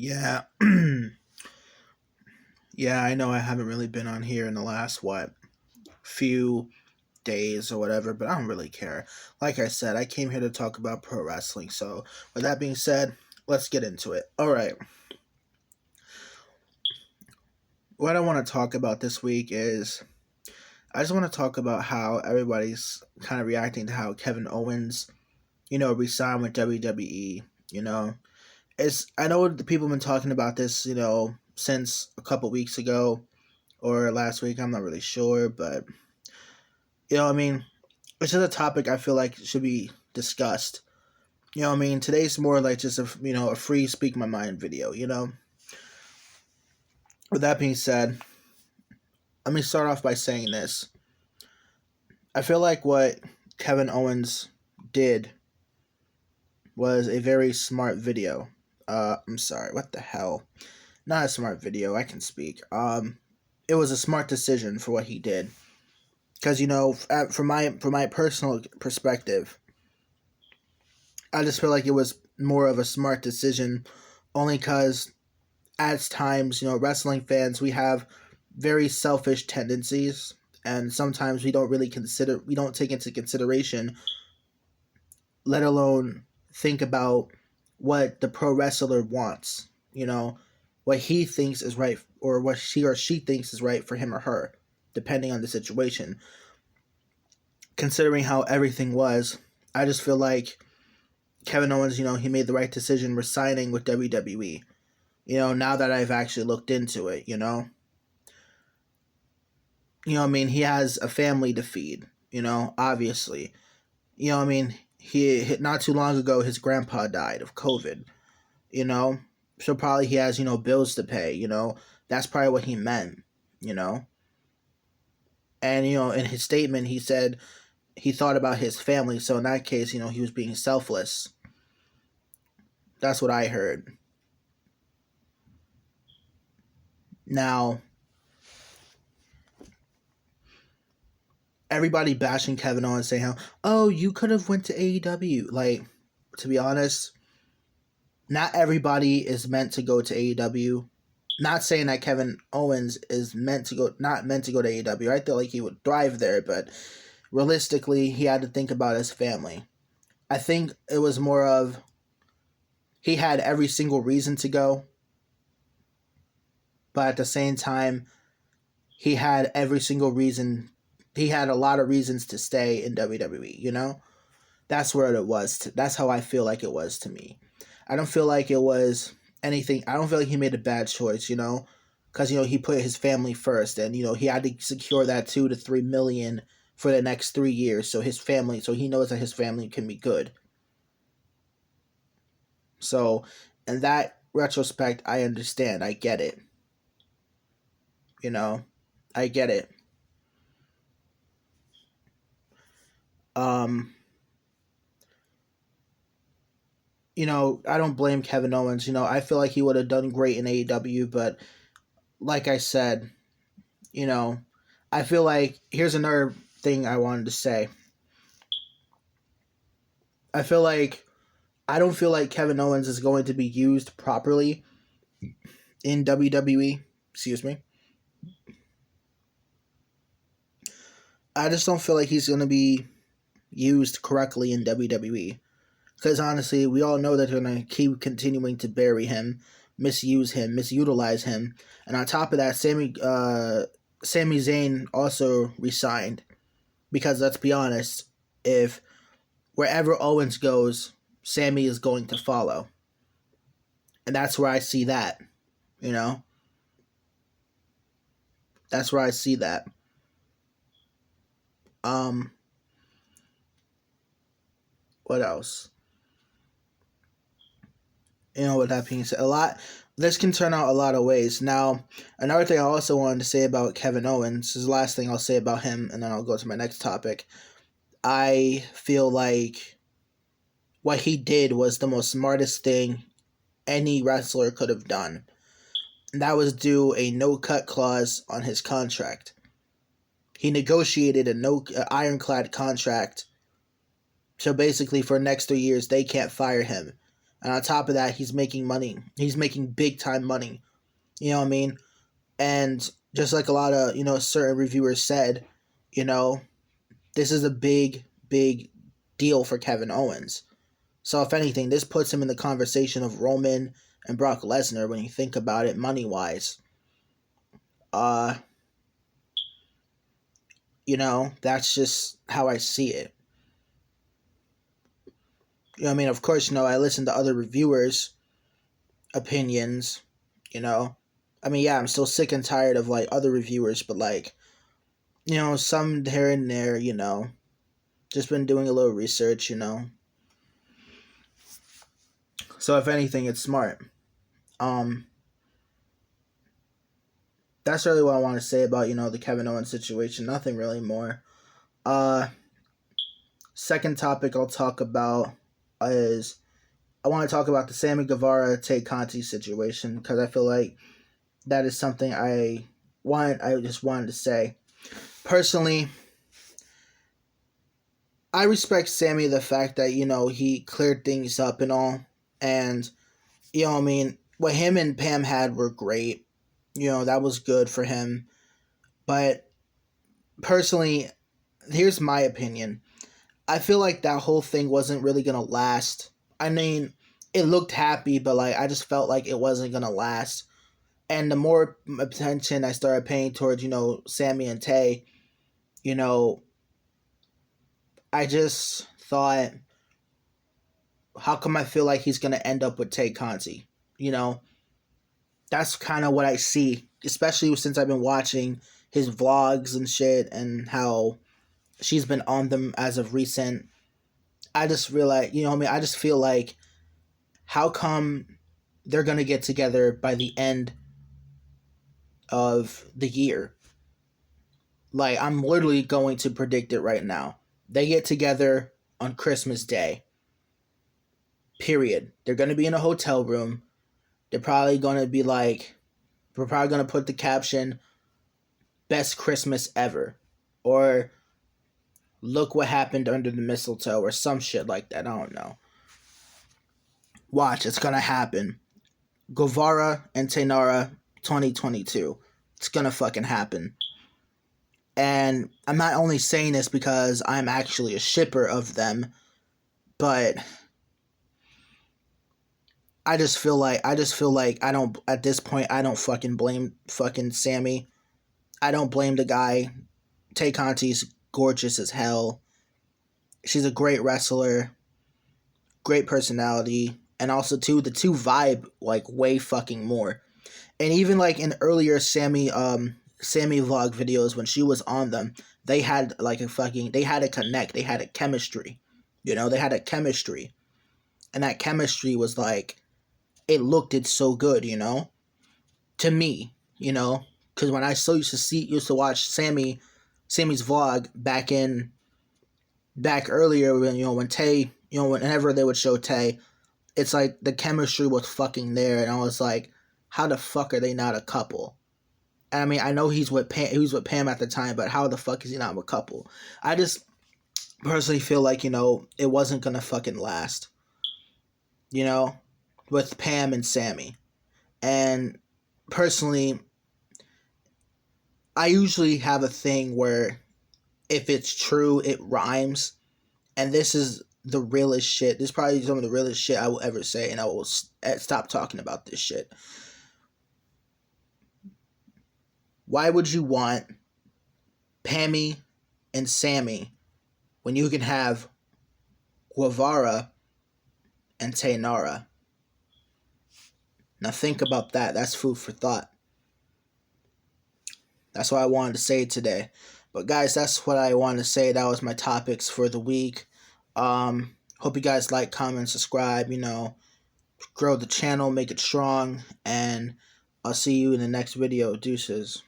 Yeah, yeah, I know I haven't really been on here in the last, few days or whatever, but I don't really care. Like I said, I came here to talk about pro wrestling. So, with that being said, let's get into it. All right. What I want to talk about this week is I just want to talk about how everybody's kind of reacting to how Kevin Owens, resigned with WWE. You know, I know the people have been talking about this, since a couple weeks ago or last week. I'm not really sure, but I mean, it's just a topic I feel like should be discussed. Today's more like just a free speak my mind video. With that being said, let me start off by saying this. I feel like what Kevin Owens did was a very smart video. I'm sorry, what the hell? Not a smart video. I can speak. It was a smart decision for what he did, because from my personal perspective, I just feel like it was more of a smart decision, only because at times, wrestling fans, we have very selfish tendencies, and sometimes we don't take into consideration, let alone think about what the pro wrestler wants, what he thinks is right, or what she or she thinks is right for him or her, depending on the situation. Considering how everything was, I just feel like Kevin Owens, he made the right decision resigning with WWE. Now that I've actually looked into it, he has a family to feed, obviously. He not too long ago his grandpa died of COVID, you know. So probably he has, bills to pay, That's probably what he meant, you know. And in his statement he said he thought about his family, so in that case, he was being selfless. That's what I heard. Now, everybody bashing Kevin Owens saying how, oh, you could have went to AEW. Like, to be honest, not everybody is meant to go to AEW. Not saying that Kevin Owens is not meant to go to AEW. I feel like he would thrive there, but realistically, he had to think about his family. I think it was more of he had every single reason to go, but at the same time, he had every single reason. He had a lot of reasons to stay in WWE. That's where it was. That's how I feel like it was to me. I don't feel like it was anything. I don't feel like he made a bad choice, because he put his family first, and he had to secure that 2 to 3 million for the next 3 years. So he knows that his family can be good. So, in that retrospect, I understand. I get it. I get it. Um, I don't blame Kevin Owens. I feel like he would have done great in AEW, but like I said, I feel like here's another thing I wanted to say. I feel like I don't feel like Kevin Owens is going to be used properly in WWE. Excuse me. I just don't feel like he's going to be used correctly in WWE. Because honestly, we all know that they're going to keep continuing to bury him, misuse him, misutilize him. And on top of that, Sami Zayn also resigned. Because let's be honest, if wherever Owens goes, Sami is going to follow. And that's where I see that, That's where I see that. What else? With that being said, this can turn out a lot of ways. Now, another thing I also wanted to say about Kevin Owens, is the last thing I'll say about him, and then I'll go to my next topic. I feel like what he did was the most smartest thing any wrestler could have done. And that was do a no-cut clause on his contract. He negotiated a ironclad contract. So basically, for the next 3 years, they can't fire him. And on top of that, he's making money. He's making big time money. You know what I mean? And just like a lot of, certain reviewers said, you know, this is a big, big deal for Kevin Owens. So if anything, this puts him in the conversation of Roman and Brock Lesnar when you think about it money wise. That's just how I see it. Of course, I listen to other reviewers' opinions, yeah, I'm still sick and tired of like other reviewers, but like, some here and there, just been doing a little research, So if anything, it's smart. That's really what I want to say about, the Kevin Owens situation. Nothing really more. Second topic I'll talk about is I want to talk about the Sammy Guevara Tay Conti situation because I feel like that is something I just wanted to say. Personally, I respect Sammy the fact that, he cleared things up and all. And, what him and Pam had were great. That was good for him. But personally, here's my opinion. I feel like that whole thing wasn't really going to last. I mean, it looked happy, but like I just felt like it wasn't going to last. And the more attention I started paying towards, Sammy and Tay, I just thought, how come I feel like he's going to end up with Tay Conti? That's kind of what I see, especially since I've been watching his vlogs and shit and how she's been on them as of recent. I just realized, I just feel like, how come they're going to get together by the end of the year? Like, I'm literally going to predict it right now. They get together on Christmas Day. Period. They're going to be in a hotel room. They're probably going to be like, we're probably going to put the caption, best Christmas ever. Or, look what happened under the mistletoe, or some shit like that. I don't know. Watch, it's going to happen. Guevara and Taynara 2022. It's going to fucking happen. And I'm not only saying this because I'm actually a shipper of them, but I just feel like I don't, at this point, I don't fucking blame fucking Sammy. I don't blame the guy. Tay Conti's gorgeous as hell. She's a great wrestler, great personality, and also too, the two vibe like way fucking more. And even like in earlier Sammy vlog videos when she was on them, they had like they had a connect, they had a chemistry. They had a chemistry. And that chemistry was like, it looked so good, to me, because when I still used to watch Sammy's vlog back earlier when Tay, whenever they would show Tay, it's like the chemistry was fucking there, and I was like, how the fuck are they not a couple? And I mean, I know he was with Pam at the time, but how the fuck is he not a couple? I just personally feel like, it wasn't gonna fucking last. With Pam and Sammy. And personally, I usually have a thing where if it's true, it rhymes. And this is the realest shit. This is probably some of the realest shit I will ever say, and I will stop talking about this shit. Why would you want Pammy and Sammy when you can have Guevara and Taynara? Now think about that. That's food for thought. That's what I wanted to say today. But guys, that's what I wanted to say. That was my topics for the week. Hope you guys like, comment, subscribe, grow the channel, make it strong, and I'll see you in the next video. Deuces.